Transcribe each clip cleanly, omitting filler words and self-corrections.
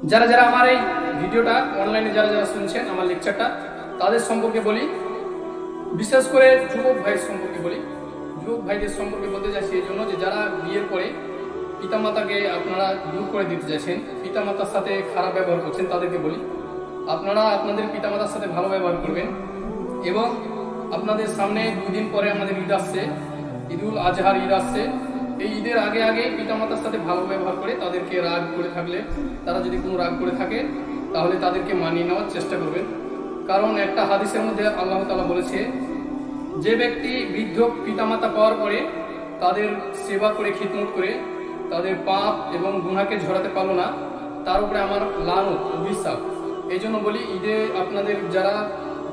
যারা যারা আমার এই ভিডিওটা অনলাইনে যারা যারা শুনছেন আমার লেকচারটা, তাদের সম্পর্কে বলি, বিশেষ করে যুবক ভাইয়ের সম্পর্কে বলি। যুবক ভাইদের সম্পর্কে বলতে চাইছি এই জন্য যে যারা বিয়ের পরে পিতামাতাকে আপনারা দূর করে দিতে চাইছেন, পিতামাতার সাথে খারাপ ব্যবহার করছেন, তাদেরকে বলি আপনারা আপনাদের পিতামাতার সাথে ভালো ব্যবহার করবেন। এবং আপনাদের সামনে 2 দিন পরে আমাদের ঈদ আসছে, ঈদুল আজহার ঈদ আসছে। এই ঈদের আগে আগে পিতামাতার সাথে ভালো ব্যবহার করে তাদেরকে রাগ করে থাকলে, তারা যদি কোনো রাগ করে থাকে তাহলে তাদেরকে মানিয়ে নেওয়ার চেষ্টা করবেন। কারণ একটা হাদিসের মধ্যে আল্লাহ তাআলা বলেছে, যে ব্যক্তি বৃদ্ধ পিতামাতা পাওয়ার পরে তাদের সেবা করে খিদমত করে তাদের পাপ এবং গুনাহকে ঝরাতে পারলো না, তার উপরে আমার লানত, অভিশাপ। এই জন্য বলি, ঈদে আপনাদের যারা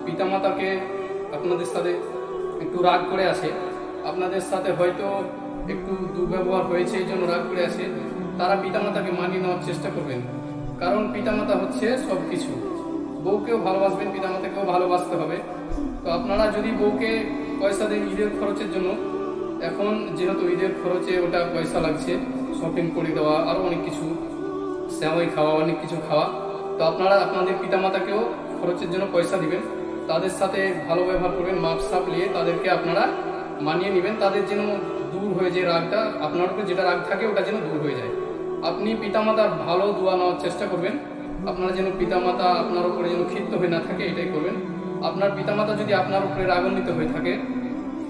পিতামাতাকে আপনাদের সাথে একটু রাগ করে আসে, আপনাদের সাথে হয়তো একটু দুর্ব্যবহার হয়েছে এই জন্য রাগ করে আসে, তারা পিতামাতাকে মানিয়ে নেওয়ার চেষ্টা করবেন। কারণ পিতামাতা হচ্ছে সব কিছু। বউকেও ভালোবাসবেন, পিতামাতাকেও ভালোবাসতে হবে। তো আপনারা যদি বউকে পয়সা দেন ঈদের খরচের জন্য, এখন যেহেতু ঈদের খরচে ওটা পয়সা লাগছে, শপিং করে দেওয়া, আরও অনেক কিছু, সেমাই খাওয়া, অনেক কিছু খাওয়া, তো আপনারা আপনাদের পিতামাতাকেও খরচের জন্য পয়সা দিবেন, তাদের সাথে ভালো ব্যবহার করবেন, মাপ সাপ নিয়ে তাদেরকে আপনারা মানিয়ে নেবেন, তাদের যেন দূর হয়ে যায় রাগটা, আপনার উপরে যেটা রাগ থাকে ওটা যেন দূর হয়ে যায়। আপনি পিতামাতার ভালো দোয়া নেওয়ার চেষ্টা করবেন, আপনারা যেন পিতামাতা আপনার উপরে যেন ক্ষিপ্ত হয়ে না থাকে, এটাই করবেন। আপনার পিতামাতা যদি আপনার উপরে রাগান্বিত হয়ে থাকে,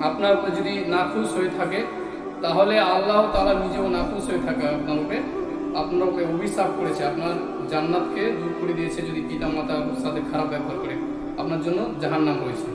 আপনার উপরে যদি নাখুশ হয়ে থাকে, তাহলে আল্লাহ তাআলা নিজেও নাখুশ হয়ে থাকে আপনার উপরে অভিশাপ করেছে, আপনার জান্নাতকে দূর করে দিয়েছে। যদি পিতামাতার সাথে খারাপ ব্যবহার করে, আপনার জন্য জাহান্নাম রয়েছে।